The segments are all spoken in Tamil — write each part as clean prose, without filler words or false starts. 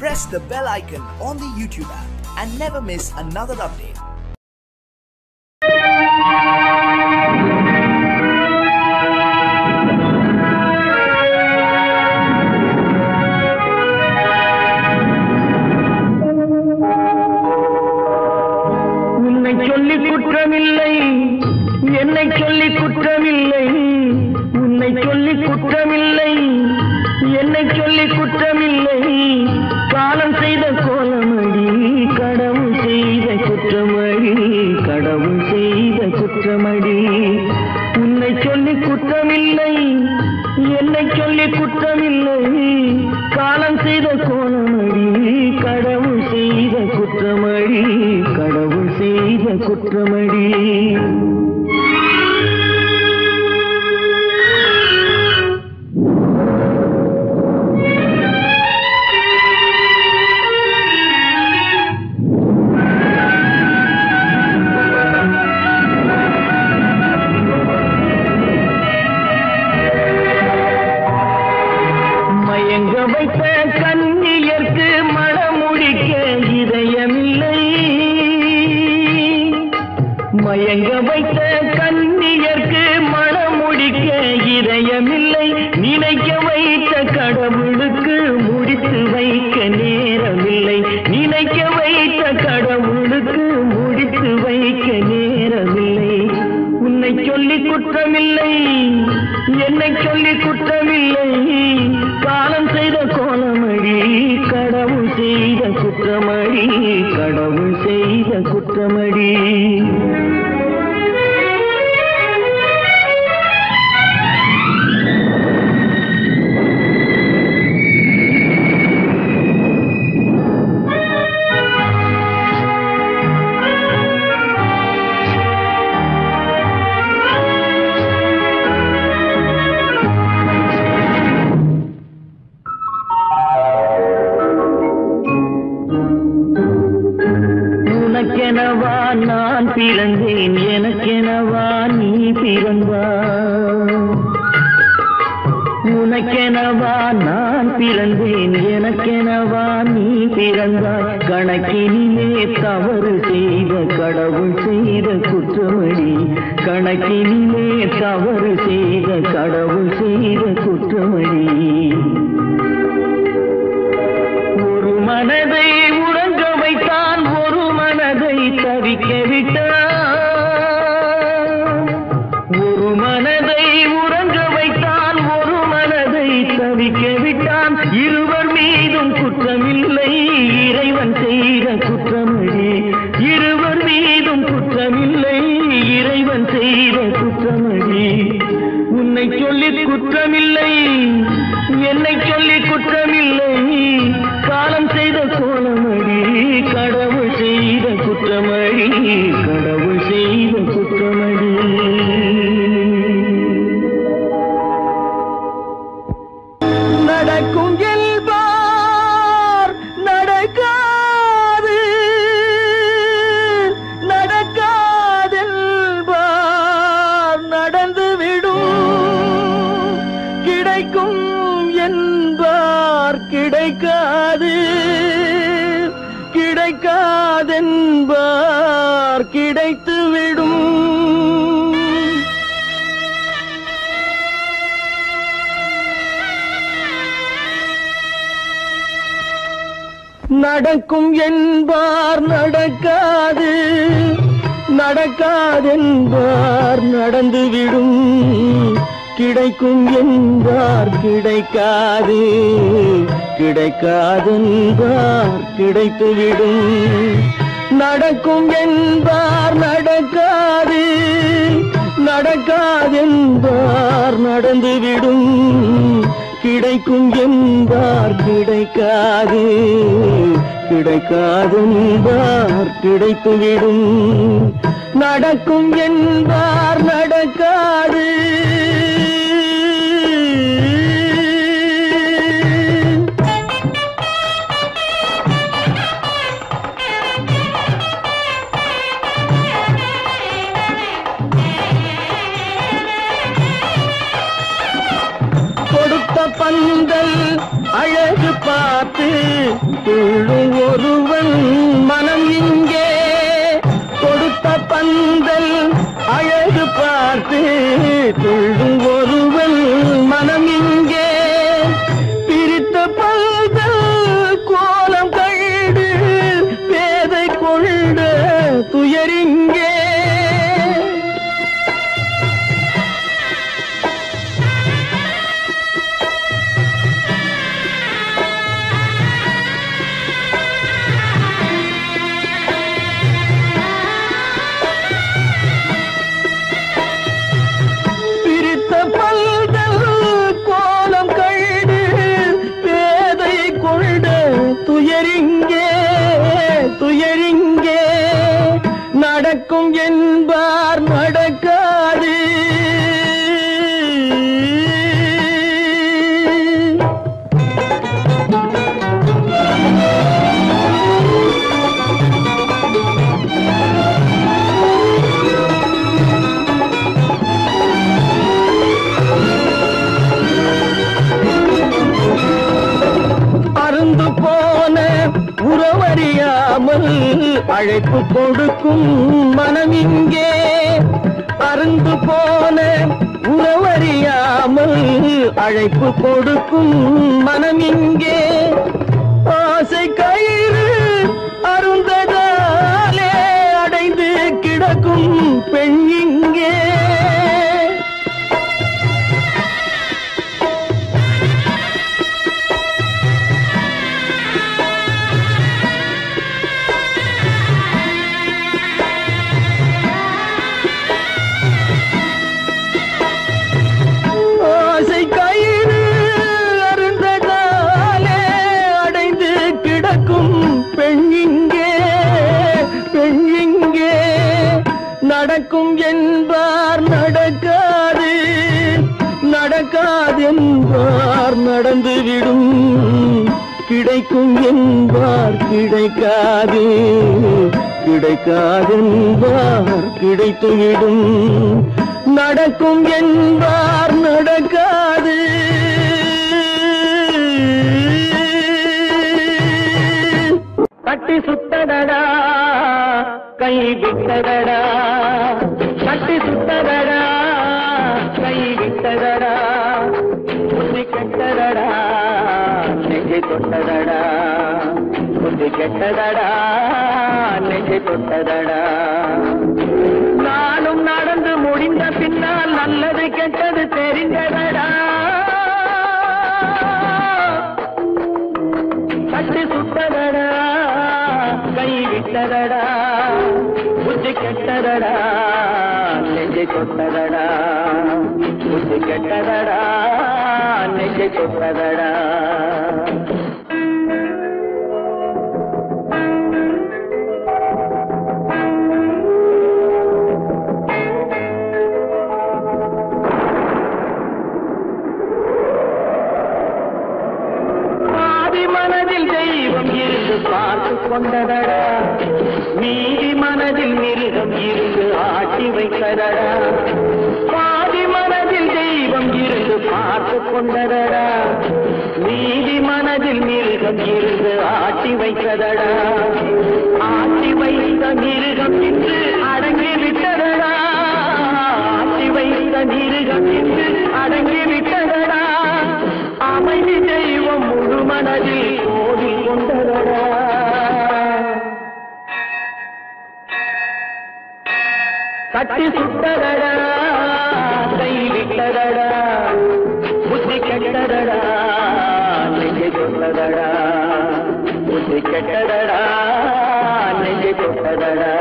Press the bell icon on the YouTube app and never miss another update. உன்னை சொல்லி குற்றமில்லை, என்னை சொல்லி குற்றமில்லை, உன்னை சொல்லி குற்றமில்லை, என்னை சொல்லி குற்றமில்லை, காலம் செய்த கோலமடி, கடவுள் செய்த குற்றமடி, கடவுள் செய்த குற்றமடி. உன்னை சொல்லி குற்றமில்லை, என்னை சொல்லி குற்றமில்லை, காலம் செய்த கோலமடி, கடவுள் செய்த குற்றமடி, கடவுள் செய்த குற்றமடி. மயங்க வைத்த கண்ணியர்க்கு மனமுடிக்க இதயமில்லை, மயங்க வைத்த கண்ணியர்க்கு மனமுடிக்க இதயமில்லை, நினைக்க வைத்த கடவுளுக்கு முடித்து வைக்க நேரமில்லை, நினைக்க வைத்த கடவுளுக்கு முடித்து வைக்க நேரமில்லை. உன்னை சொல்லி குற்றமில்லை, என்னை சொல்லி குற்றமில்லை, காலம் செய்த கோலமடி, கடவுள் செய்த குற்றமடி, கடவுள் செய்த குற்றமடி. உனக்கெனவா நான் பிறந்தேன், எனக்கெனவா நீ பிறந்தாய், உனக்கெனவா நான் பிறந்தேன், எனக்கெனவா நீ பிறந்தாய், கணக்கினிலே தவறு செய்த கடவுள் செய்த குற்றமடி, கணக்கினிலே தவறு செய்த கடவுள் செய்த குற்றமடி. ஒரு மனதை உறங்க வைத்தான், ஒரு மனதை தவிக்க விட்டான், ஒரு மனதை உறங்க வைத்தான், ஒரு மனதை தவிக்க விட்டான், இருவர் மீதும் குற்றமில்லை, இறைவன் செய்த குற்றமடி, இருவர் மீதும் குற்றமில்லை, இறைவன் செய்த குற்றமடி. உன்னை சொல்லி குற்றமில்லை, என்னை சொல்லி குற்றமில்லை, காலம் செய்த கோலமடி, கடவுள் செய்த குற்றமடி, கடவுள் செய்த குற்றமடி. நடக்கும் என்பார் நடக்காது, நடக்காதென்பார் நடந்துவிடும், கிடைக்கும் என்பார் கிடைக்காது, கிடைக்காதென்பார் கிடைத்துவிடும். நடக்கும் என்பார் நடக்காது, நடக்காதென்பார் நடந்துவிடும், கிடைக்கும் என்பார் கிடைக்காது, கிடைக்காதென்பார் கிடைத்துவிடும். நடக்கும் என்பார் நடக்காது, நடக்காதென்பார் நடந்துவிடும், கிடைக்கும் என்பார் கிடைக்காது, கிடைக்காதென்பார் கிடைத்துவிடும். நடக்கும் என்பார் நடக்காது. பந்தல் அழகு பார்த்து துள்ளும் ஒருவன் மனம் இங்கே கொடுத்த பந்தல் அழகு பார்த்து துள்ளும் ஒருவன் மனம் இங்கே பிரித்த பந்தல் கோலம் கண்டு பேதை கொண்ட துயரிங்கே துயரிங்கே நடக்கும் என்பார் நடக்காது அருந்து போன உறவறியாமல் அழைப்பு கொடுக்கும் மனம் இங்கே அருந்து போன உறவறியாமல் அழைப்பு கொடுக்கும் மனம் இங்கே ஆசை கயிறு அருந்ததாலே அடைந்து கிடக்கும் பெண் இங்கே நடக்கும் என்பார் நடக்காது நடக்காது என்பார் நடந்துவிடும் கிடைக்கும் என்பார் கிடைக்காது கிடைக்காது என்பார் கிடைத்துவிடும் நடக்கும் என்பார் நடக்காது கட்டி சுத்தடடா கை விட்டதடா கட்டி சுத்ததடா கை விட்டதடா புத்தி கெட்டதடா நெஞ்சை தொட்டதடா புத்தி கெட்டதடா நெஞ்சை தொட்டதடா நானும் நடந்து முடிந்த பின்னால் நல்லது கெட்டது தெரிந்ததடா கட்டி சுத்ததடா கை விட்டதடா புத்தி கெட்டதடா நெஞ்சை தொட்டதடா புத்தி கெட்டதடா நெஞ்சை தொட்டதடா மனதில் தெய்வம் இருந்து பார்த்து கொண்டதடா மீதி மனதில் மிருகம் இருந்து ஆட்டி வைத்ததடா பாதி மனதில் தெய்வம் இருந்து பார்த்து கொண்டதடா மீதி மனதில் மிருகம் இருந்து ஆட்டி வைத்ததடா ஆட்டி வைத்த மிருகம் இன்று அடங்கி விட்டதடா ஆட்டி வைத்த மிருகம் இன்று அடங்கி விட்டதடா அமைதி தெய்வம் முழு மனதில் கோடி கொண்டதடா கட்டி சுட்டதடா கை விட்டதடா புத்தி கெட்டதடா நெஞ்சை தொட்டதடா புத்தி கெட்டதடா நெஞ்சை தொட்டதடா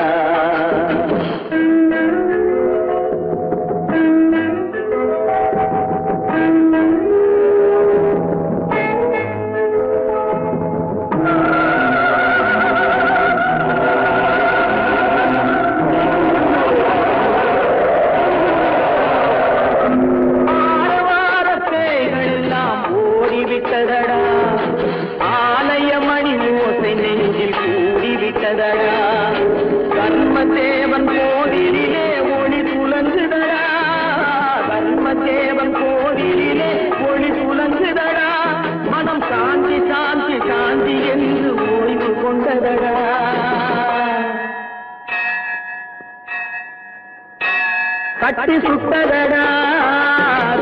கட்டி சுட்டதடா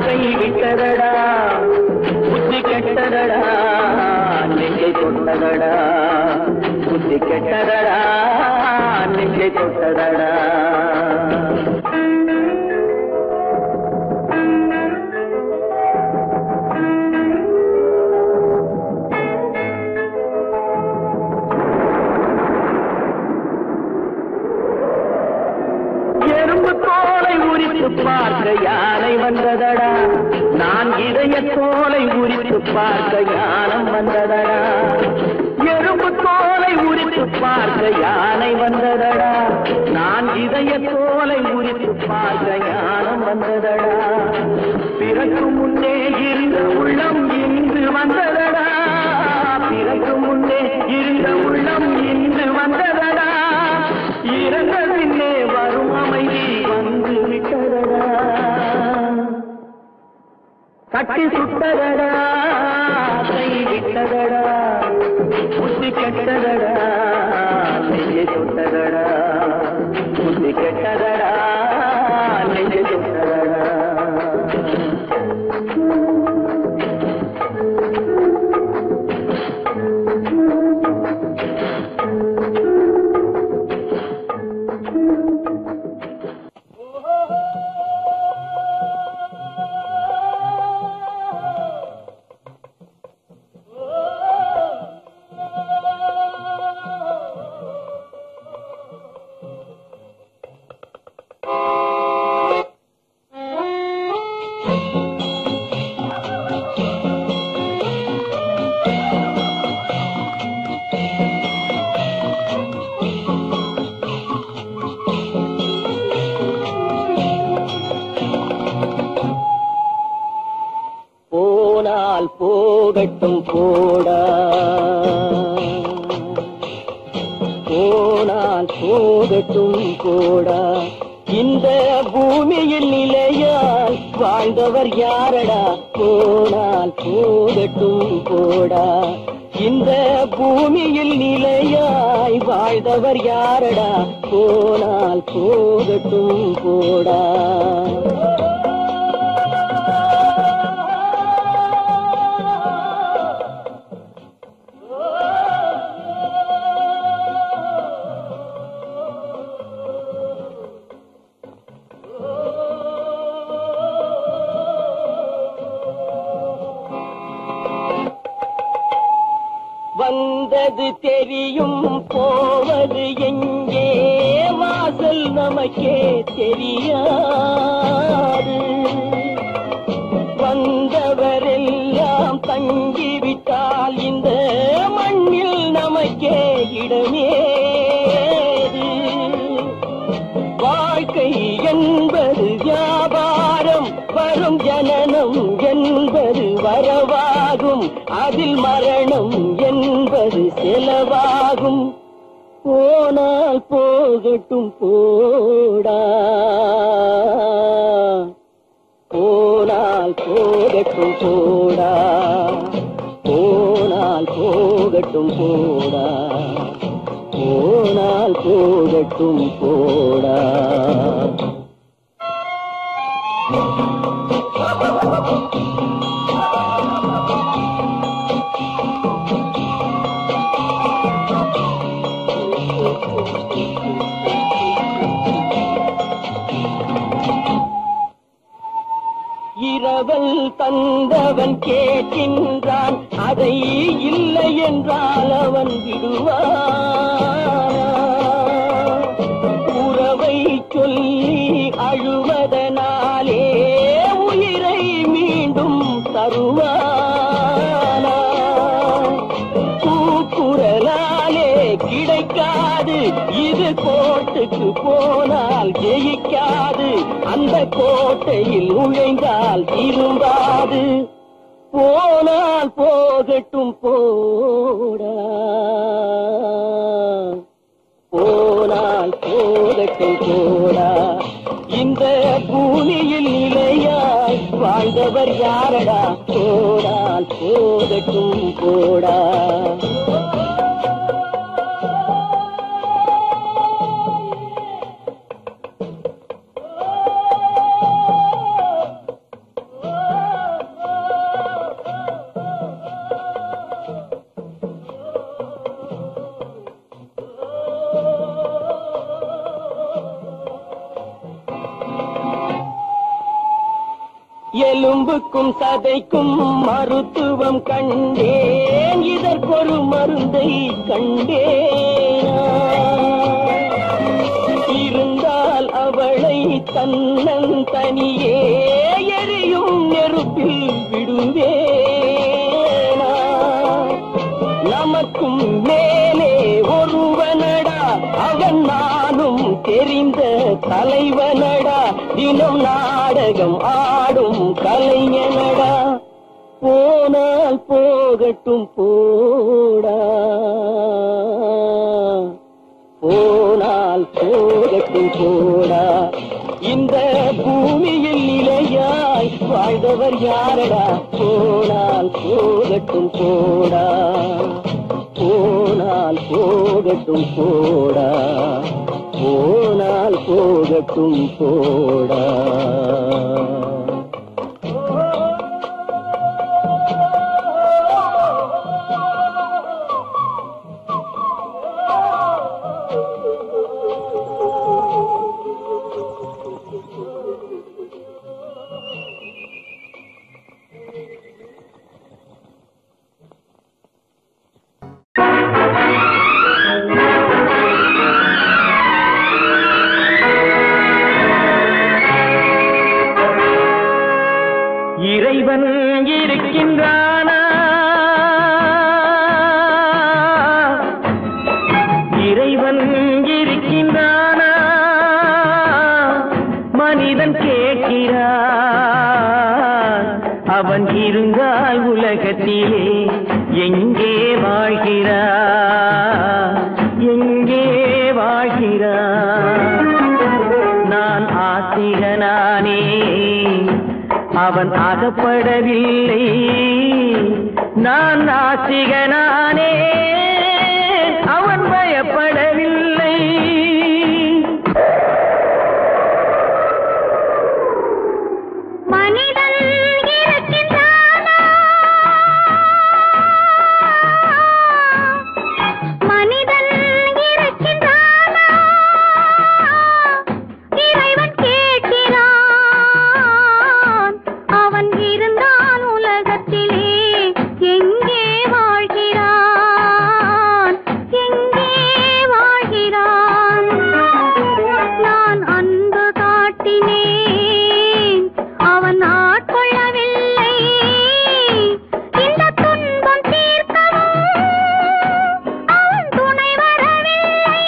கை விட்டதடா புத்தி கெட்டதடா நெஞ்சை தொட்டதடா புத்தி கெட்டதடா நெஞ்சை தொட்டதடா பார்க்க யானை வந்ததடா நான் இதய தோலை உரித்து பார்க்க ஞானம் வந்ததடா எறும்பு தோலை உரித்து பார்க்க யானை வந்ததடா நான் இதய தோலை உரித்து பார்க்க ஞானம் வந்ததடா பிறகு முன்னே இருந்த உள்ளம் இன்று வந்ததடா பிறகு முன்னே இருந்த உள்ளம் இன்று வந்ததடா இறந்த பின்னே வரும் அமைதி வந்து விட்டதடா கட்டி சுட்டதடா கை விட்டதடா புத்தி கெட்டதடா நெஞ்சை சுட்டதடா புத்தி கெட்டதடா நெஞ்சை சுட்டதடா போகட்டும் போடா போனால் போகட்டும் போடா இந்த பூமியில் நிலையால் வாழ்ந்தவர் யாரடா போனால் போகட்டும் போடா இந்த பூமியில் நிலையாய் வாழ்ந்தவர் யாரடா போனால் போகட்டும் போடா வந்தது தெரியும் போவது எங்கே வாசல் நமக்கே தெரியாது வந்தவரெல்லாம் தங்கிவிட்டால் இந்த மண்ணில் நமக்கே இடமேது வாழ்க்கை என்பது வியாபாரம் வரும் ஜனனம் என்பது வரவாகும் அதில் மரணம் என்பது செலவாகும் போனால் போகட்டும் போடா போனால் போகட்டும் போடா போனால் போகட்டும் போடா போனால் போகட்டும் போடா இரவல் தந்தவன் கேட்கின்றான் அதை இல்லை என்றால் அவன் விடுவான் உறவை சொல்லி அழுவதனாலே உயிரை மீண்டும் தருவானா கூக்குரலாலே கிடைக்காது இது கோட்டுக்கு போனால் ஜெயிக்காது அந்த கோட்டையில் நுழைந்தால் திரும்பாது போனால் போகட்டும் போடா போனால் போகட்டும் போடா இந்த பூமியில் நிலையாய் வாழ்ந்தவர் யாரடா போனால் போகட்டும் போடா எலும்புக்கும் சதைக்கும் மருத்துவம் கண்டேன், இதற்கொரு மருந்தை கண்டேன். இருந்தால் அவளை தன்னன் தனியே எரியும் நெருப்பில் விடுவேனா. நமக்கும் மேலே ஒருவனடா, அவன் நானும் தெரிந்த தலைவனடா, தினம் நாடகம் ஆடும் கலைஞனடா. போனால் போகட்டும் போடா, போனால் போகட்டும் போடா. இந்த பூமியில் நிலையாய் வாழ்ந்தவர் யாரடா. போனால் போகட்டும் போடா, போனால் போகட்டும் போடா, போனால் போகட்டும் போடா. இறைவன் இருக்கின்றானா, இறைவன் இருக்கின்றானா, மனிதன் கேட்கிறான். அவன் இருந்தால் உலகத்திலே எங்கே வாழ்கிறான், எங்கே வாழ்கிறான். நான் ஆத்திகனானே, அவன் அகப்படவில்லை. நான் நாத்திகனானே, அவன் பயப்படவில்லை. மனிதன் இருக்கின்றானா, மனிதன் இருக்கின்றானா, இறைவன் கேட்கிறான். அவன் இருந்தால் உலகத்திலே எங்கே வாழ்கிறான், எங்கே வாழ்கிறான். நான் அன்பு காட்டினேன், அவன் ஆட்கொள்ளவில்லை. இந்த துன்பம் தீர்க்கவும் அவன் துணை வரவில்லை.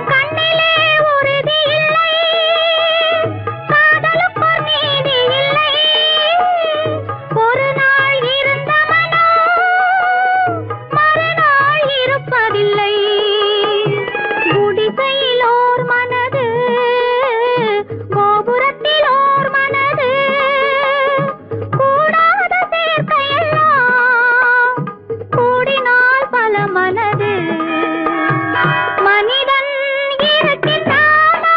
கண்ணிலே உறுதி இல்லை, காதலுக்கோர் நீதி இல்லை. ஒரு நாள் இருந்த மனம் மறுநாள் இருப்பதில்லை. குடிசையில் ஓர் மனது, கோபுரத்தில் ஓர் மனது, கூடாத சேர்க்கையெல்லாம் கூடினால் பல மனது. மனிதன் இருக்கின்றானா,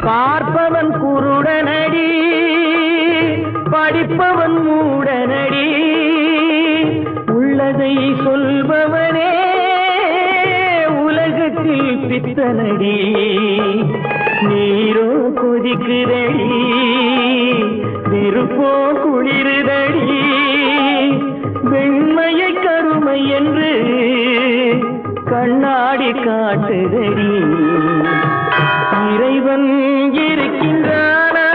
பார்ப்பவன் குருடனடி, படிப்பவன் மூடனடி. உள்ளதை சொல்பவனே உலகத்தில் பித்தனடி. நீரோ கொதிக்குதடி, நெருப்போ குளிருதடி. வெண்மையை கருமை என்று கண்ணாடி காட்டுதடி. இறைவன் இருக்கின்றானா,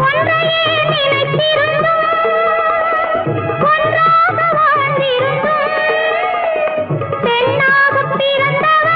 ஒன்றையே நினைத்திருந்தும் ஒன்றாக வாழ்ந்திருந்தும் பெண்ணாகப் பிறந்தவன்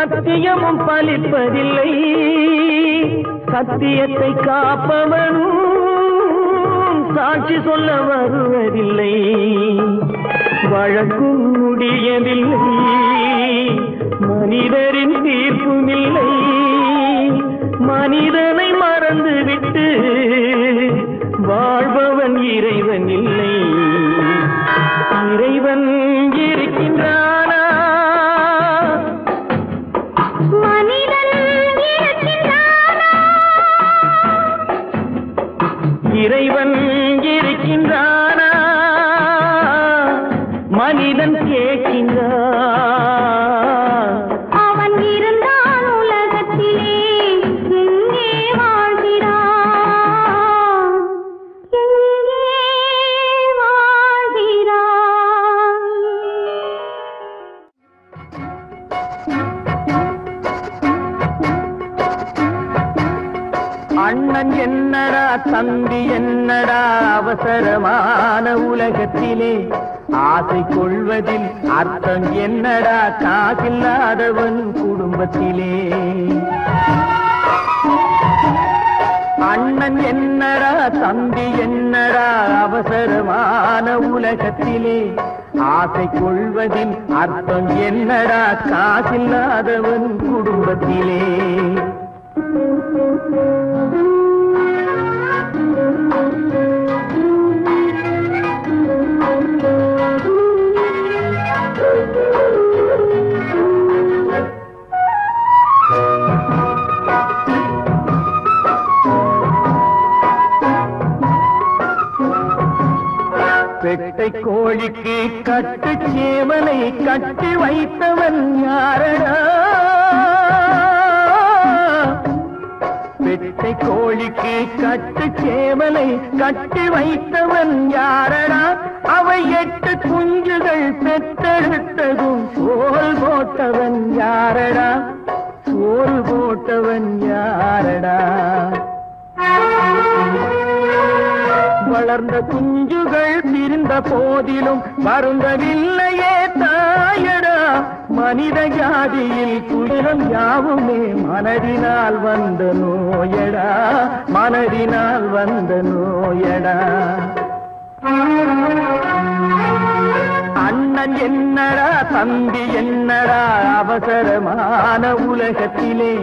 சத்தியமும் பலிப்பதில்லை, சத்தியத்தை காப்பவனும் சாட்சி சொல்ல வருவதில்லை. வழக்கும் முடியவில்லை, மனிதரின் தீர்ப்பும் இல்லை. மனிதனை மறந்துவிட்டு வாழ்பவன் இறைவன் இல்லை. இறைவன் இருக்கின்றானா? மனிதன் இருக்கின்றானா? இறைவன் இருக்கின்றானா? மனிதன் கேட்கின்றான். அவன் இருந்தான் உலகத்திலே, எங்கே வாழ்கிறான்? எங்கே வாழ்கிறான்? அண்ணன் என்னடா தம்பி என்னடா அவசரமான உலகத்திலே, ஆசை கொள்வதில் அர்த்தம் என்னடா காசில்லாதவன் குடும்பத்திலே. அண்ணன் என்னடா தம்பி என்னடா அவசரமான உலகத்திலே, ஆசை கொள்வதில் அர்த்தம் என்னடா காசில்லாதவன் குடும்பத்திலே. பெட்டை கோழிக்கு கட்டு சேவலை கட்டி வைத்தவன் யாரடா? பெட்டை கோழிக்கு கட்டு சேவலை கட்டி வைத்தவன் யாரடா? அவை 8 குஞ்சுகள் பெற்றெடுத்ததும் சோல் போட்டவன் யாரடா? சோல் போட்டவன் யாரடா? வளர்ந்த குஞ்சுகள் பிரிந்த போதிலும் வருந்தவில்லையே தாயடா. மனித ஜாதியில் துயரம் யாவுமே மனதினால் வந்த நோயடா, மனதினால் வந்த நோயடா. அண்ணன் என்னடா தம்பி என்னடா அவசரமான உலகத்திலே,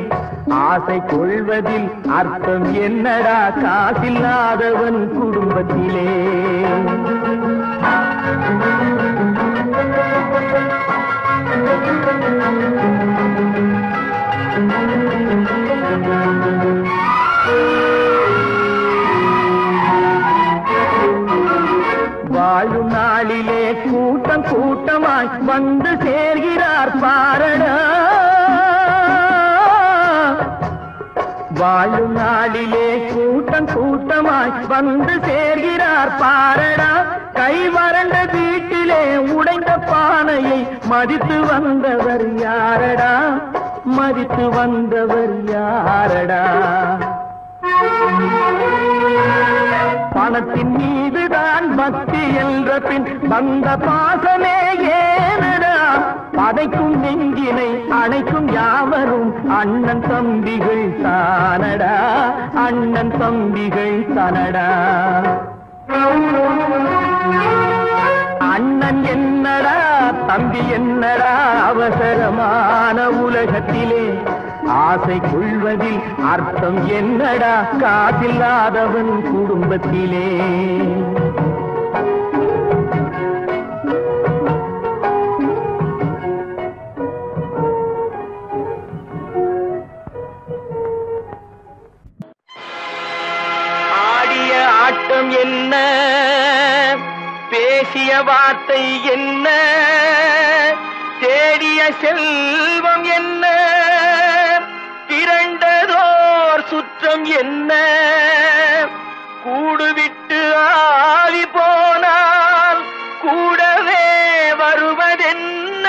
ஆசை கொள்வதில் அர்த்தம் என்னடா காசில்லாதவன் குடும்பத்திலே. வாழும் நாளிலே கூட்டம் கூட்டமாய் வந்து சேர்கிறார் பாரடா. வாழும் நாளிலே கூட்டம் கூட்டமாய் வந்து சேர்கிறார் பாரடா. கை வறண்ட வீட்டிலே உடைந்த பானையை மதித்து வந்தவர் யாரடா? மதித்து வந்தவர் யாரடா? பணத்தின் மீதுதான் பக்தி என்ற பின் வந்த பாசமே ஏனடா? பதைக்கும் நெஞ்சினை அணைக்கும் யாவரும் அண்ணன் தம்பிகள் தானடா, அண்ணன் தம்பிகள் தானடா. அண்ணன் என்னடா தம்பி என்னடா அவசரமான உலகத்திலே, ஆசை கொள்வதில் அர்த்தம் என்னடா காசில்லாதவன் குடும்பத்திலே. ஆடிய ஆட்டம் என்ன, பேசிய வார்த்தை என்ன, தேடிய செல்வம் என்ன, திரண்டதோர் சுற்றம் என்ன, கூடுவிட்டு ஆவி போனால் கூடவே வருவதென்ன.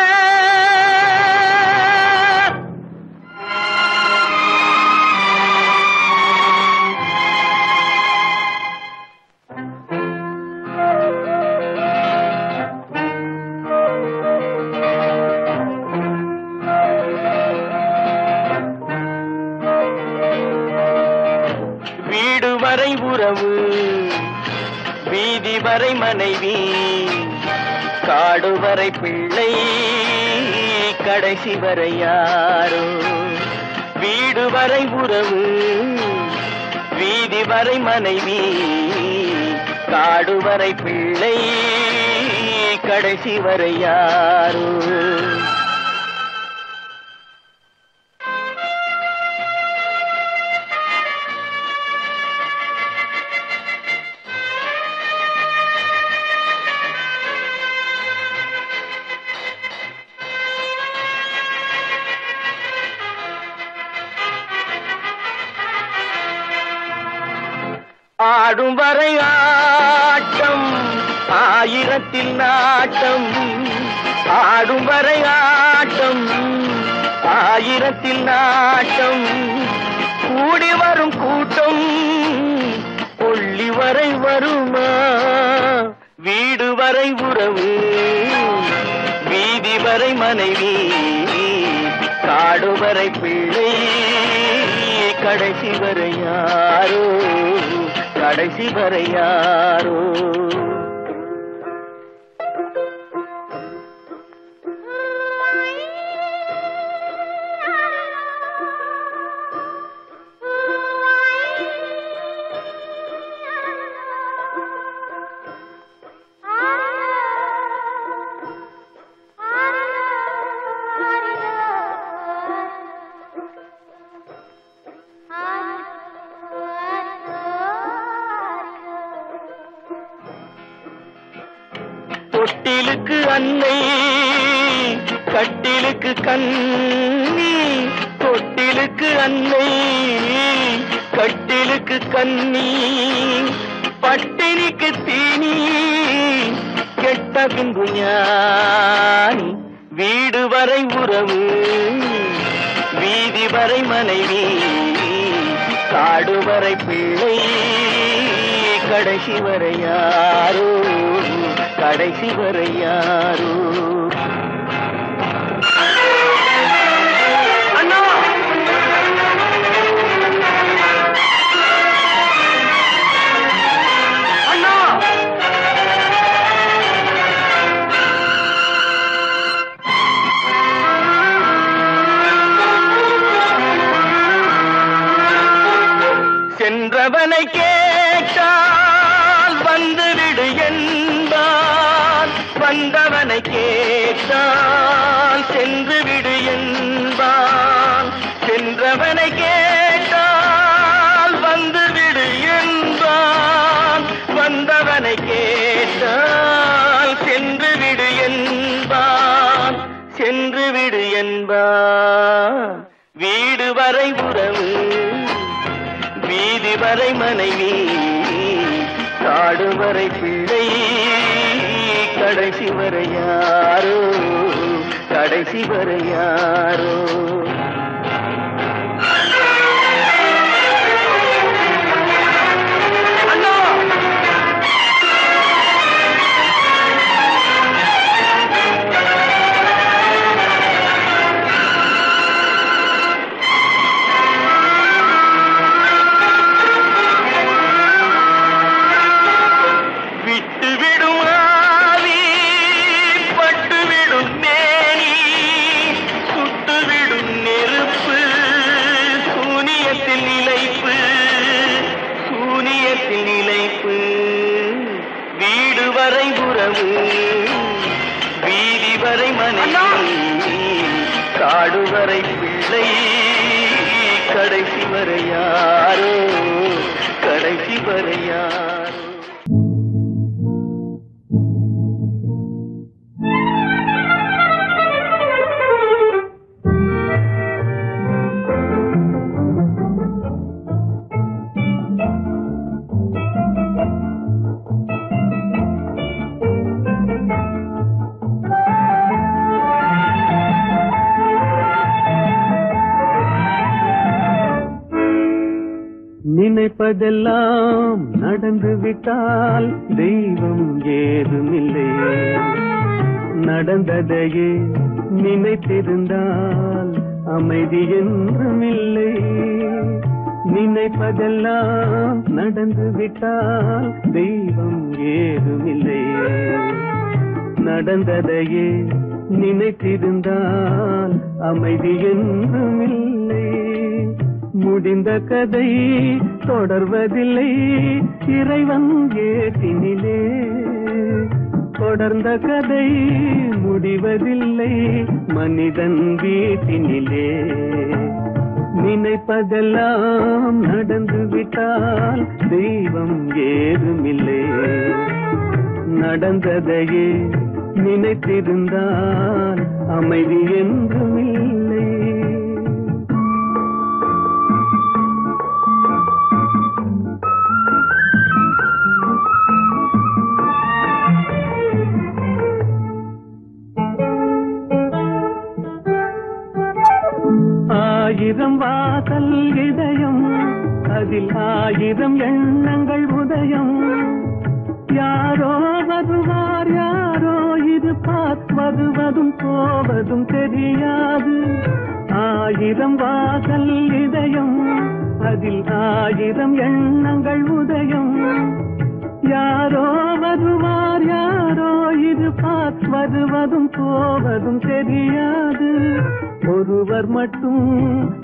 வீடு வரை உறவு, வீதி வரை மனைவி, காடு வரை பிள்ளை, கடைசி வரை யாரோ. வீடு வரை உறவு, வீதி வரை மனைவி, காடு வரை பிள்ளை, கடைசி வரை யாரோ. ஆடும் வரை ஆட்டம், ஆயிரத்தில் நாட்டம். ஆடும் வரை ஆட்டம், ஆயிரத்தில் நாட்டம். கூடி வரும் கூட்டம் கொள்ளி வரை வருமா. வீடு வரை உறவு, வீதி வரை மனைவி, காடு வரை பிள்ளை, கடைசி வரை யாரோ, கடைசி வரை யாரோ. தொட்டிலுக்கு அன்னை, கட்டிலுக்கு கண்ணி. தொட்டிலுக்கு அன்னை, கட்டிலுக்கு கண்ணி. பட்டினிக்கு தீனி, கெட்ட பின்பு ஞானி. வீடு வரை உறவு, வீதி வரை மனைவி, காடு வரை பிள்ளை, கடைசி வரை யாரோ, கடைசி வரை யாரோ. அண்ணா அண்ணா சென்றவனை கேட்டால் வந்துவிடு என்பான், வந்தவனை கேட்டால் சென்று விடு என்பான். சென்றவனை கேட்டால் வந்துவிடு என்பான், வந்தவனை கேட்டால் சென்று விடு என்பான், சென்று விடு என்பான். வீடு வரை உறவு, வீதி வரை மனைவி, காடு வரை பிள்ளை, கடைசி வரை யாரோ, கடைசி வரை யாரோ. வீதி வரை மனைவி, காடு வரை பிள்ளை, கடைசி வரை யாரோ, கடைசி வரை யாரோ. நினைப்பதெல்லாம் நடந்து விட்டால் தெய்வம் ஏதுமில்லை, நடந்ததையே நினைத்திருந்தால் அமைதி என்றுமில்லை. நினைப்பதெல்லாம் நடந்து விட்டால் தெய்வம் ஏதுமில்லை. நடந்ததையே நினைத்திருந்தால் அமைதி என்றும் இல்லை. முடிந்த கதை தொடர்வதில்லை இறைவன் ஏற்றினிலே. தொடர்ந்த கதை முடிவதில்லை மனிதன் வீட்டினிலே. நினைப்பதெல்லாம் நடந்து விட்டால் தெய்வம் ஏதுமில்லை. நடந்ததையே நினைத்திருந்தால் அமைதி என்றும் இல்லை. ஆயிரம் வாசல் இதயம் அதில் ஆயிரம் எண்ணங்கள் உதயம். யாரோ வருவார் யாரோ இருப்பார் வருவதும் போவதும் தெரியாது. ஆயிரம் வாசல் இதயம் அதில் ஆயிரம் எண்ணங்கள் உதயம். யாரோ வருவார் யாரோ இருப்பார் வருவதும் போவதும் தெரியாது. ஒருவர் மட்டும்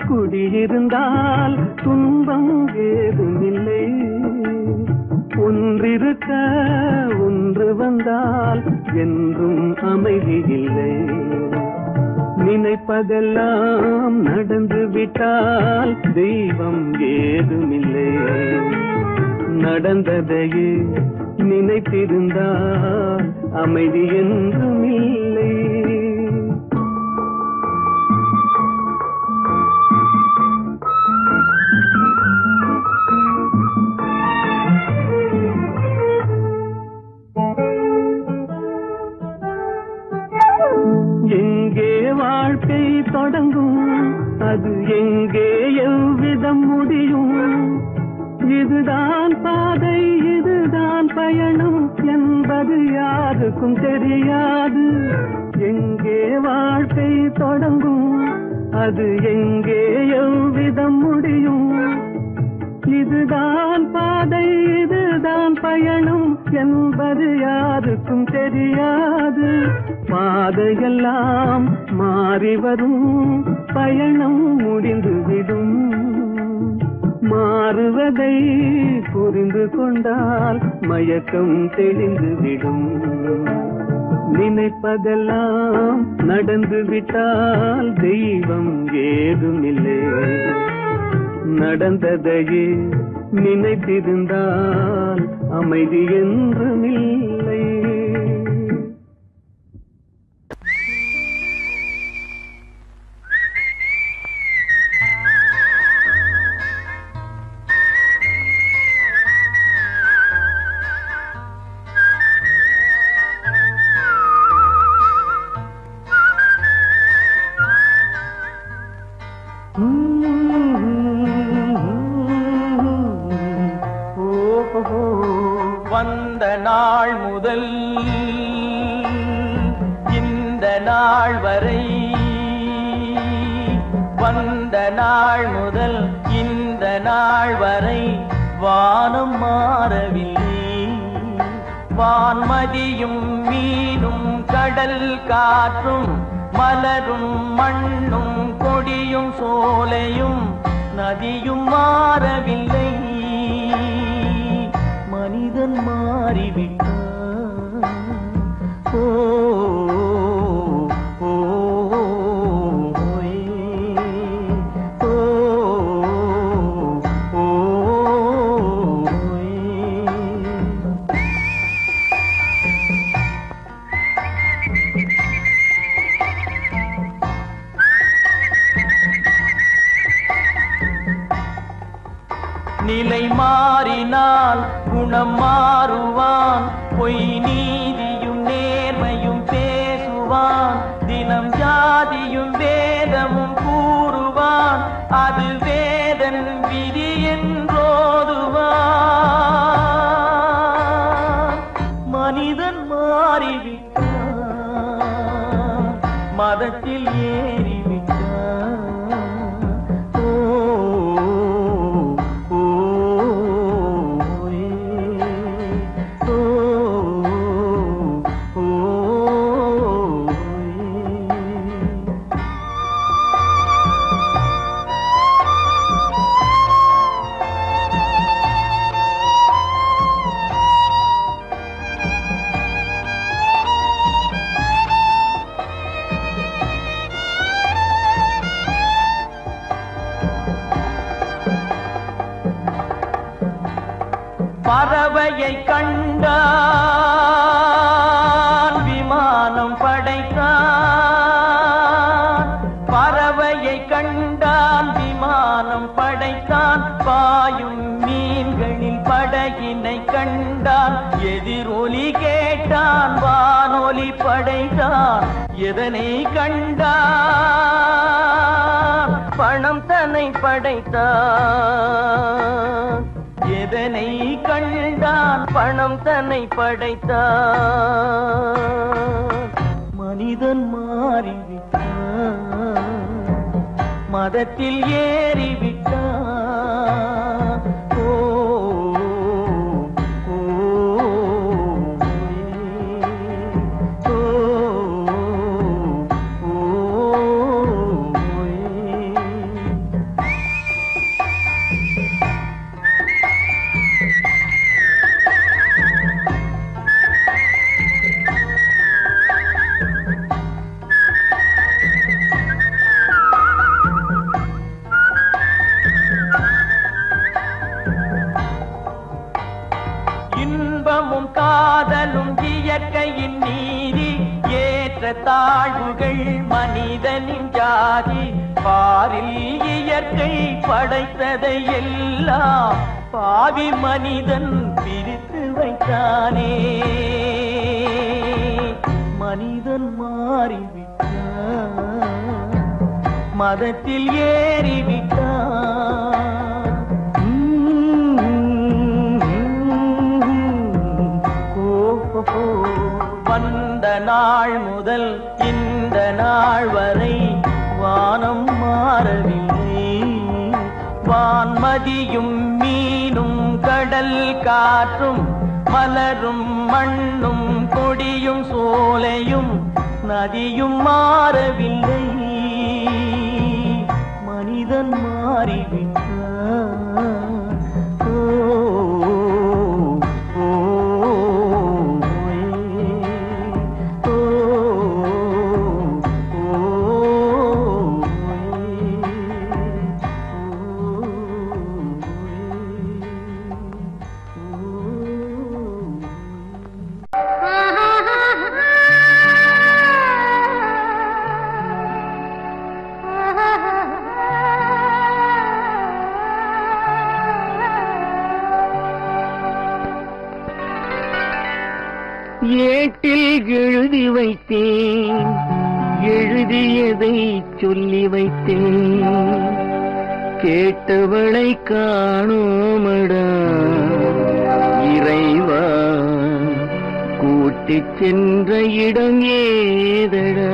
குடியிருந்தால் துன்பம் ஏதுமில்லை. ஒன்றிருக்க ஒன்று வந்தால் என்றும் அமைதி இல்லை. நினைப்பதெல்லாம் நடந்து விட்டால் தெய்வம் ஏதுமில்லை. நடந்ததையே நினைத்திருந்தால் அமைதி என்றும் இல்லை. எங்கே வாழ்க்கை தொடங்கும் அது எங்கே எவ்விதம் முடியும். இதுதான் பாதை இதுதான் பயணம் என்பது யாருக்கும் தெரியாது. எங்கே வாழ்க்கை தொடங்கும் அது எங்கே எவ்விதம் முடியும். இதுதான் பாதை இதுதான் பயணம் என்பது யாருக்கும் தெரியாது. பாதையெல்லாம் மாறி வரும் பயணம் முடிந்துவிடும். மாறுவதை புரிந்து கொண்டால் மயக்கம் தெளிந்துவிடும். நினைப்பதெல்லாம் நடந்து விட்டால் தெய்வம் ஏதுமில்லை. நடந்ததையே நினைத்திருந்தால் அமைதி என்றும் இல்லை. வந்த நாள் முதல் இந்த நாள் வரை, வந்த நாள் முதல் இந்த நாள் வரை வானம் மாறவில்லை. வான்மதியும் மீனும் கடல் காற்றும் மலரும் மண்ணும் கொடியும் சோலையும் நதியும் மாறவில்லை. மனிதன் மாறிவிட்டான். ஓ ஓ ஓ ஓ நிலை மாறினால் குணம் மாறுவான். பொய் நீதியும் நேர்மையும் பேசுவான். தினம் ஜாதியும் வேதமும் கூறுவான். அது வேதன் விதி என்றோதுவான். மனிதன் மாறிவிட்டான். மதத்தில் ஏறிவிட்டான். ஓ பறவையை கண்டான் விமானம் படைத்தான். பறவையை கண்டான் விமானம் படைத்தான். பாயும் மீன்களில் படகினை கண்டான். எதிரொலி கேட்டான் வானொலி படைத்தான். எதனை கண்டான்? பணம் தன்னை படைத்தான். எதனை கண்டான்? பணம் தன்னை படைத்தான். மனிதன் மாறிவிட்டான், மதத்தில் ஏறிவிட்டான். ஓ ஓ, ஓ, ஓ, இன்பமும் காதலும் இயற்கையின் நீதி. ஏற்ற தாழ்வுகள் மனிதனின் ஜாதி. பாரில் இயற்கை படைத்ததை எல்லாம் பாவி மனிதன் பிரித்து வைத்தானே. மனிதன் மாறிவிட்டான், மதத்தில் ஏறிவிட்டான். வந்த நாள் முதல் இந்த நாள் வரை வானம் மாறவில்லை. வான்மதியும் மீனும் கடல் காற்றும் மலரும் மண்ணும் கொடியும் சோலையும் நதியும் மாறவில்லை. மனிதன் மாறிவிட்டான். ஏட்டில் எழுதி வைத்தேன், எழுதியதை சொல்லி வைத்தேன். கேட்டவளை காணோமடா இறைவா, கூட்டிச் சென்ற இடம் ஏதடா?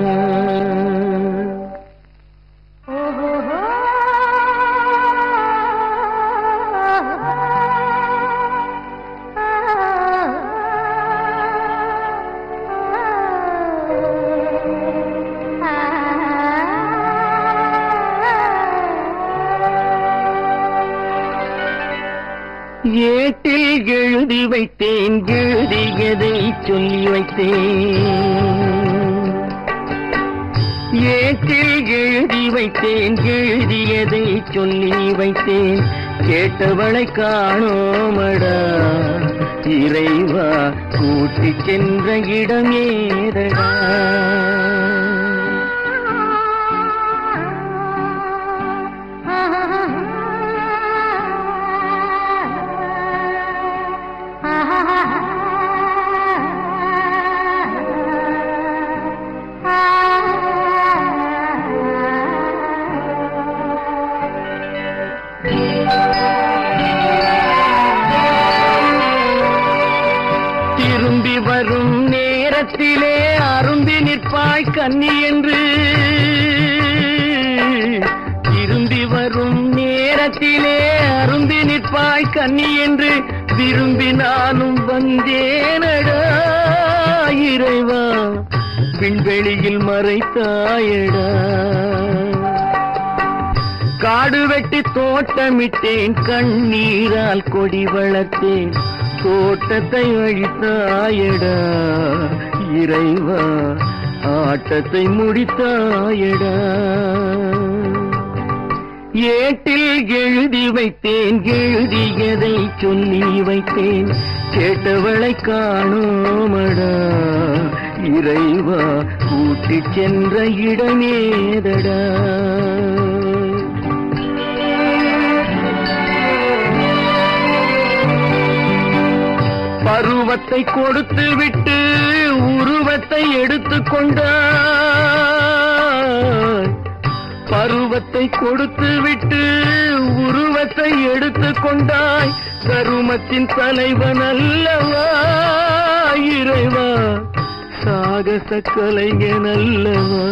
ஏட்டில் எழுதி வைத்தேன், எழுதியதை சொல்லி வைத்தேன். ஏட்டில் எழுதி வைத்தேன், எழுதியதை சொல்லி வைத்தேன். கேட்டவளை காணோமடா இறைவா, கூட்டிச் சென்ற இடம் ஏதடா? திரும்பி வரும் நேரத்திலே அரும்பி நிற்பாய் கன்னி என்று. திரும்பி வரும் நேரத்திலே அரும்பி நிற்பாய் கன்னி என்று விரும்பி நானும் வந்தேனடா இறைவா, விண்வெளியில் மறைத்தாயடா. காடு வெட்டி தோட்டமிட்டேன், கண்ணீரால் கொடி வளர்த்தேன். தோட்டத்தை அழித்தாயடா இறைவா, ஆட்டத்தை முடித்தாயடா. ஏட்டில் எழுதி வைத்தேன், எழுதியதை சொல்லி வைத்தேன், கேட்டவளை காணோமடா இறைவா, கூட்டிச் சென்ற இடமேதடா. பருவத்தை கொடுத்து விட்டு உருவத்தை எடுத்துக்கொண்டாய், பருவத்தை கொடுத்து விட்டு உருவத்தை எடுத்துக்கொண்டாய், கருமத்தின் தலைவன் அல்லவா இறைவா, சாகச கலைஞன் அல்லவா.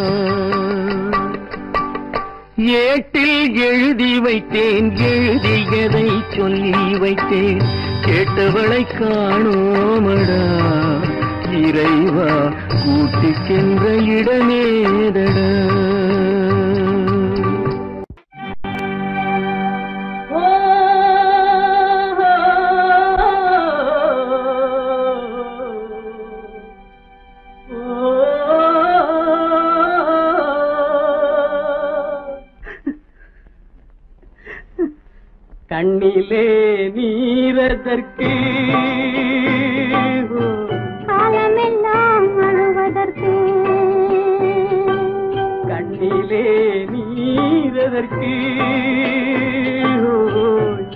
ஏட்டில் எழுதி வைத்தேன், எழுதியதை சொல்லி வைத்தேன், கேட்டவளை காணோமடா இறைவா, கூட்டிச் சென்ற இடமேதடா. கண்ணிலே நீரதற்கு, காலமெல்லாம் அழுவதற்கு, கண்ணிலே நீரதற்கு,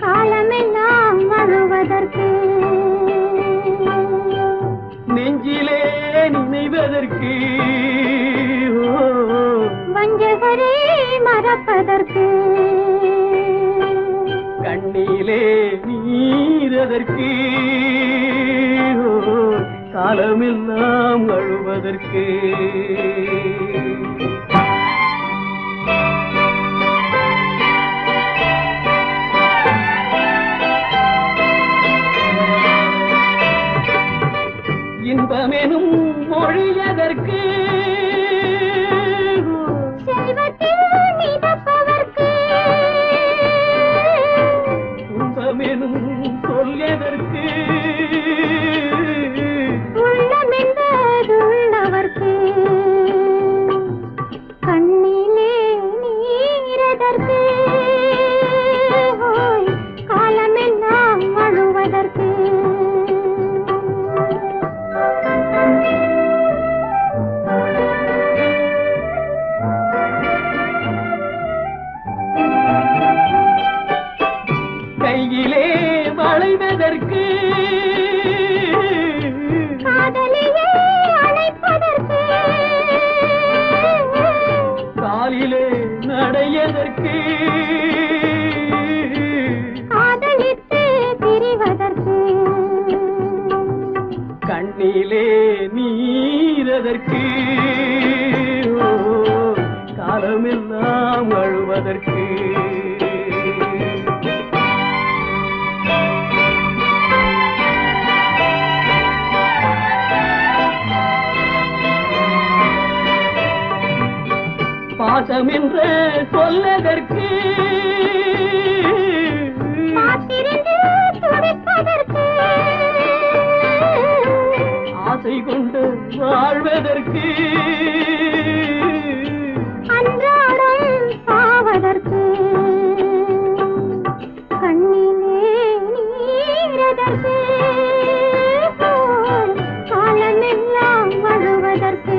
காலமெல்லாம் அழுவதற்கு, நெஞ்சிலே நினைவதற்கு, வஞ்சகரே மறப்பதற்கு, கண்ணிலே நீரதற்கு, காலமெல்லாம் அழுவதற்கு. இன்பமெனும் மொழியதற்கு, செல்வத்தில் மிதப்பதற்கு, துன்பமெனும் சொல்லியதற்கு, உள்ளமென்பதுள்ளவர்க்கு, கண்ணிலே நீரதற்கு, காலமெல்லாம் அழுவதற்கு. கையிலே வளைவதற்கு, காதலியே அழைப்பதற்கு, காலிலே நடையதற்கு, காதலித்து பிரிவதற்கு, கண்ணிலே நீரதற்கு, காலமெல்லாம் அழுவதற்கு. பாசம் என்று சொல்லதற்கு, காத்திருந்து துடிப்பதற்கு, ஆசை கொண்டு வாழ்வதற்கு, அன்றாடம் சாவதற்கு, கண்ணிலே நீரதற்கு, காலமெல்லாம் அழுவதற்கு.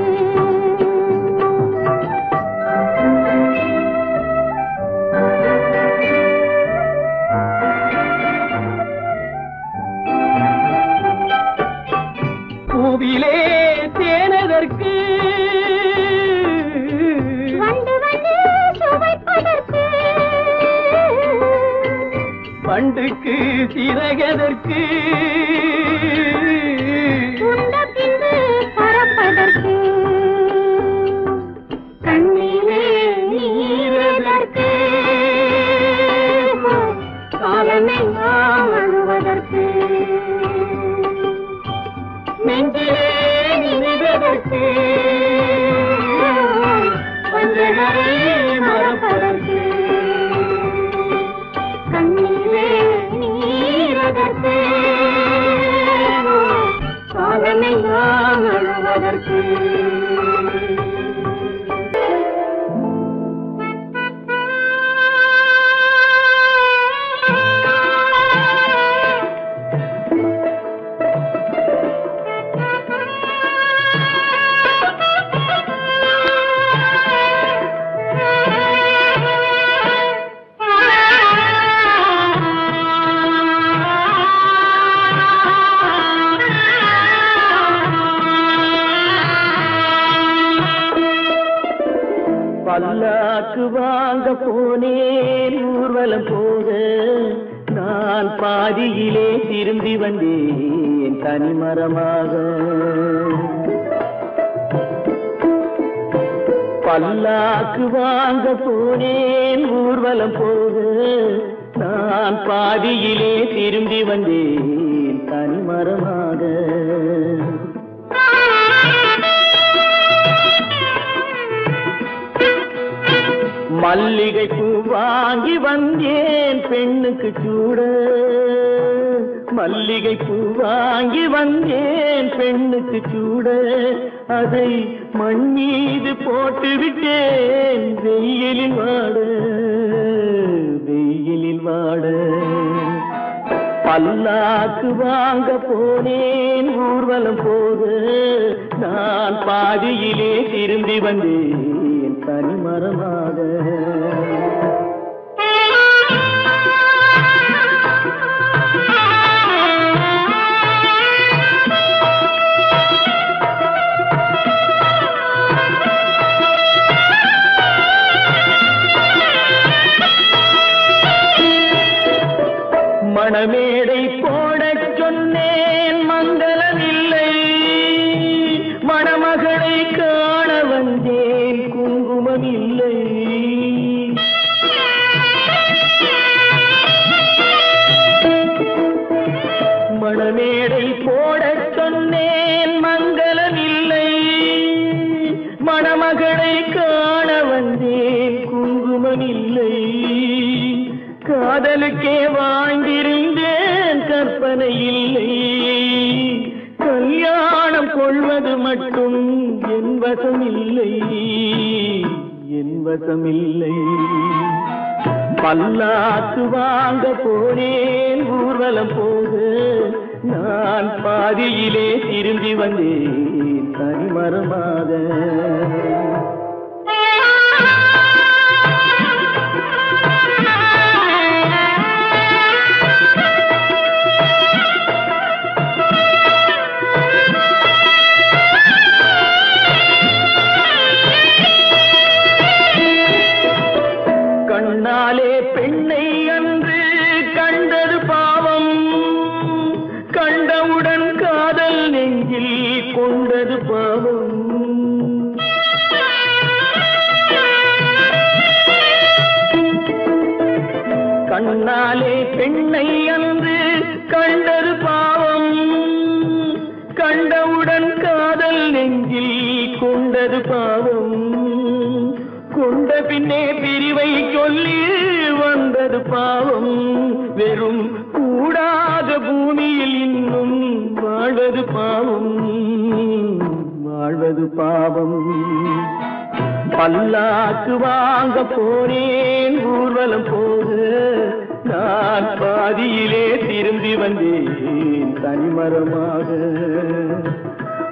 பூவிலே தேனதற்கு, வந்து வந்து சுவைப்பதற்கு, பண்டுக்கு சிறகதற்கு, உண்ட பின்பு பறப்பதற்கு, கண்ணிலே நீரதற்கு, காலமெல்லாம் அழுவதற்கு, நெஞ்சிலே நினைவதற்கு, வஞ்சகரை மறப்பதற்கு, கண்ணிலே நீரதற்கு, காலமெல்லாம் அழுவதற்கு. வாங்க போனேன் ஊர்வலம் போக நான் பாதியிலே திரும்பி வந்தேன் தனிமரமாக. பல்லாக்கு வாங்க போனேன் ஊர்வலம் போக நான் பாதியிலே திரும்பி வந்தேன் தனிமரமாக. மல்லிகை பூ வாங்கி வந்தேன் பெண்ணுக்கு சூட, மல்லிகை பூ வாங்கி வந்தேன் பெண்ணுக்கு சூட, அதை மண் மீது போட்டு விட்டேன் வெயிலில் வாட, வெயிலில் வாட. பல்லாக்கு வாங்க போனேன் ஊர்வலம் போக நான் பாதியிலே திரும்பி வந்தேன் தனிமரமாக. மணமேடை போடச் சொன்னேன் மங்களமில்லை, மணமகளை காண வந்தேன் குங்குமமில்லை. மணமேடை போடச் சொன்னேன் மங்களமில்லை, மணமகளை காண வந்தேன் குங்குமமில்லை. காதலுக்கே வாழ்ந்திருந்தேன் கற்பனை இல்லை, கல்யாணம் கொள்வது மட்டும் என் வசமில்லை, என் வசமில்லை. பல்லாக்கு வாங்க போனேன் ஊர்வலம் போக நான் பாதியிலே திரும்பி வந்தேன் தனிமரமாக. கண்ணாலே பெண்ணை அன்று கண்டது பாவம், கண்டவுடன் காதல் நெஞ்சில் கொண்டது பாவம். கண்ணாலே பெண்ணை அன்று கண்டது பாவம், கண்டவுடன் காதல் நெஞ்சில் கொண்டது பாவம். கொண்ட பின்னே பிரிவை சொல்லி வந்தது பாவம், வெறும் கூடாத பூமியில் இன்னும் வாழ்வது பாவம், வாழ்வது பாவம். பல்லாக்கு வாங்க போனேன் ஊர்வலம் போக நான் பாதியிலே திரும்பி வந்தேன் தனிமரமாக.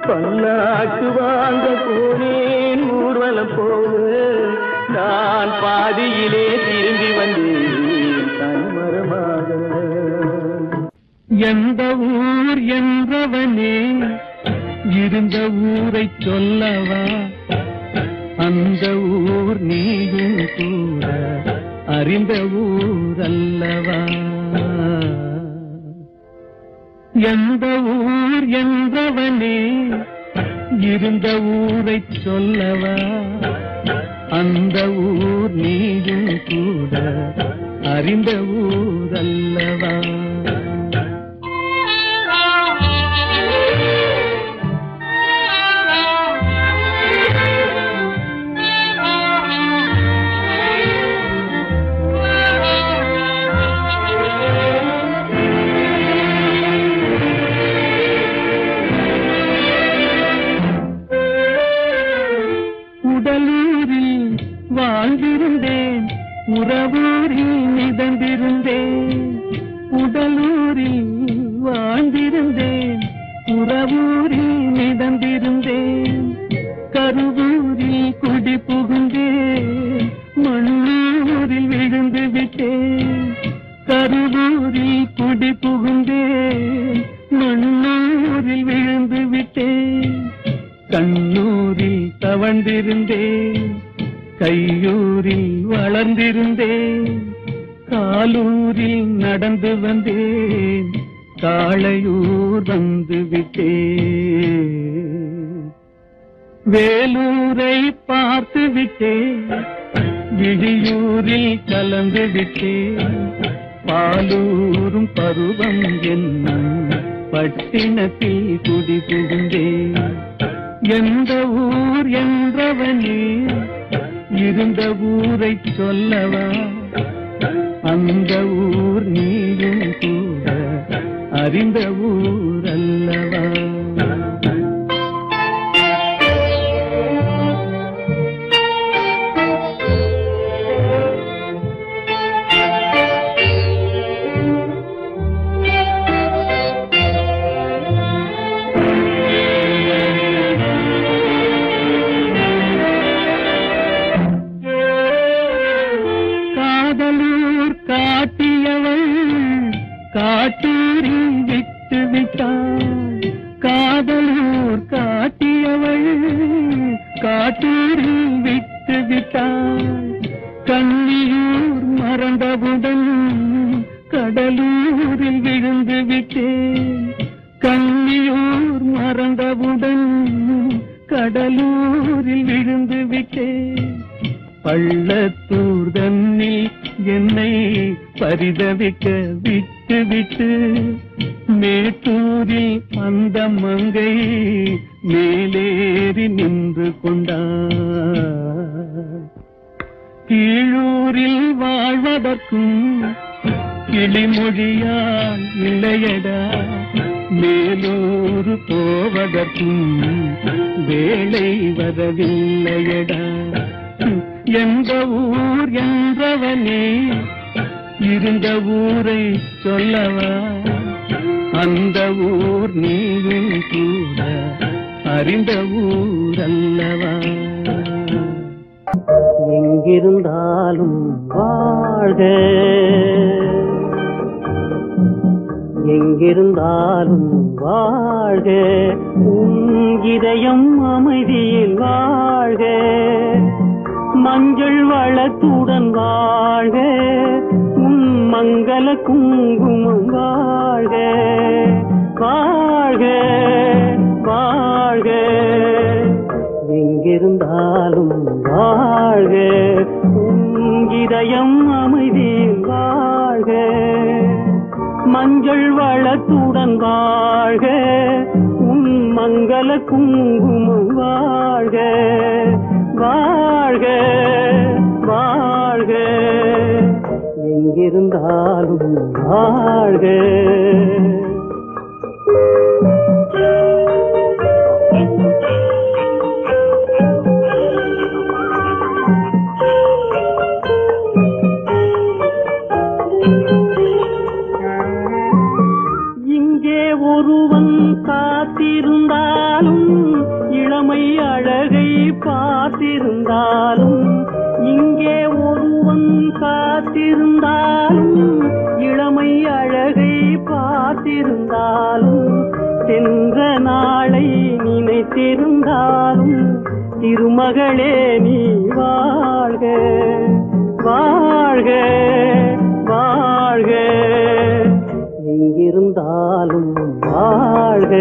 பல்லாக்கு வாங்க போனேன் ஊர்வலம் போக நான் பாதியிலே திரும்பி வந்தேன் தனிமரமாக. எந்த ஊர் என்றவனே இருந்த ஊரை சொல்லவா, அந்த ஊர் நீயும் கூட அறிந்த ஊர் அல்லவா. எந்த ஊர் என்றவனே இருந்த ஊரை சொல்லவா, அந்த ஊர் நீயும் கூட அறிந்த ஊர் அல்லவா. உடலூரில் வாழ்ந்திருந்தேன், உறவூரில் மிதந்திருந்தேன். உடலூரில் வாழ்ந்திருந்தேன், உறவூரில் மிதந்திருந்தேன். கருவூரில் குடி புகுந்தேன், மண்ணூரில் விழுந்து விட்டேன். கருவூரில் குடி புகுந்தேன், மண்ணூரில் விழுந்து விட்டேன். கண்ணூரில் தவழ்ந்திருந்தேன், கையூரில் வளர்ந்திருந்தேன், காலூரில் நடந்து வந்தேன், காளையூர் வந்து விட்டேன். வேலூரை பார்த்து விட்டேன், விழியூரில் கலந்து விட்டேன், பாலூரும் பருவம் என்னும் பட்டினத்தில் குடி புகுந்தேன். எந்த ஊர் என்றவனே இருந்த ஊரை சொல்லவா, அந்த ஊர் நீயும் கூட அறிந்த ஊர் அல்லவா. காட்டூரில் விட்டு விட்டாள், காதலூர் காட்டியவள் காட்டூரில் விட்டு விட்டாள். கண்ணியூர் மறந்தவுடன் கடலூரில் விழுந்து விட்டேன், கண்ணியூர் மறந்தவுடன் கடலூரில் விழுந்து விட்டேன். பள்ளத்தூர் தன்னில் என்னை பரிதவிக்க விட்டு விட்டு மேட்டூரில் அந்த மங்கை மேலேறி நின்று கொண்டார். கீழூரில் வாழ்வதற்கும் கிளிமொழியால் இல்லையடா, மேலூர் போவதற்கும் வேலை வரவில்லையடா. எந்த ஊர் என்றவனே இருந்த ஊரை சொல்லவா, அந்த ஊர் நீயும் கூட அறிந்த ஊர் அல்லவா. எங்கிருந்தாலும் வாழ்க, எங்கிருந்தாலும் வாழ்க, உன் இதயம் அமைதியில் வாழ்க, மஞ்சள் வளத்துடன் வாழ்க, உன் மங்கள குங்குமம் வாழ்க, வாழ்க வாழ்க. எங்கிருந்தாலும் வாழ்க, உன் இதயம் அமைதியில் வாழ்க, மஞ்சள் வளத்துடன் வாழ்க, உன் மங்கள குங்குமம் வாழ்க, வாழ்க வாழ்க. எங்கிருந்தாலும் வாழ்க. இங்கே ஒருவன் காத்திருந்தாலும், இளமை அழகை பார்த்திருந்தாலும், இங்கே ஒருவன் காத்திருந்தாலும், இளமை அழகை பார்த்திருந்தாலும், சென்ற நாளை நினைத்திருந்தாலும், திருமகளே நீ வாழ்க, வாழ்க வாழ்க. எங்கிருந்தாலும் வாழ்க.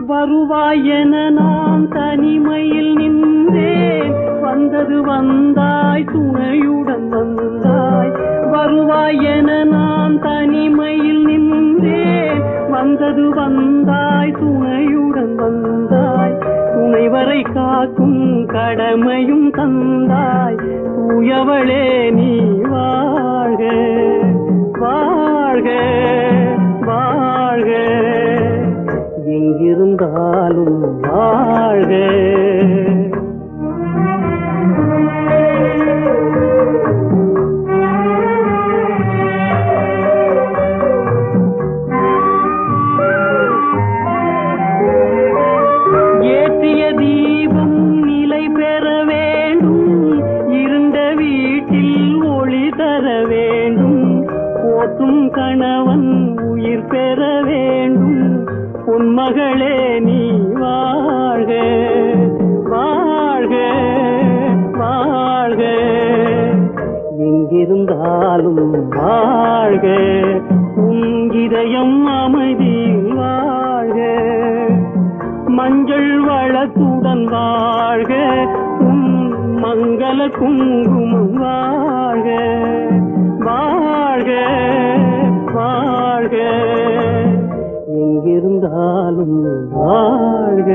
வருவாயென நான் தனிமையில் நின்றேன், வந்தது வந்தாய் துணையுடன் வந்தாய். வருவாயென நான் தனிமையில் நின்றேன், வந்தது வந்தாய் துணையுடன் வந்தாய். துணைவரை காக்கும் கடமையும் தந்தாய், தூயவளே நீ வாழ்க, வாழ்க வாழ்க. எங்கிருந்தாலும் வாழ்க. ஏற்றிய தீபம் நிலை பெற வேண்டும், பொன்மகளே நீ வாழ்க வாழ்க வாழ்க எங்கிருந்தாலும் வாழ்க உன் இதயம் அமைதியில் வாழ்க மஞ்சள் வளத்துடன் வாழ்க உன் மங்கள குங்குமம் வாழ்க வாழ்க வாழ்க எங்கிருந்தாலும் வாழ்க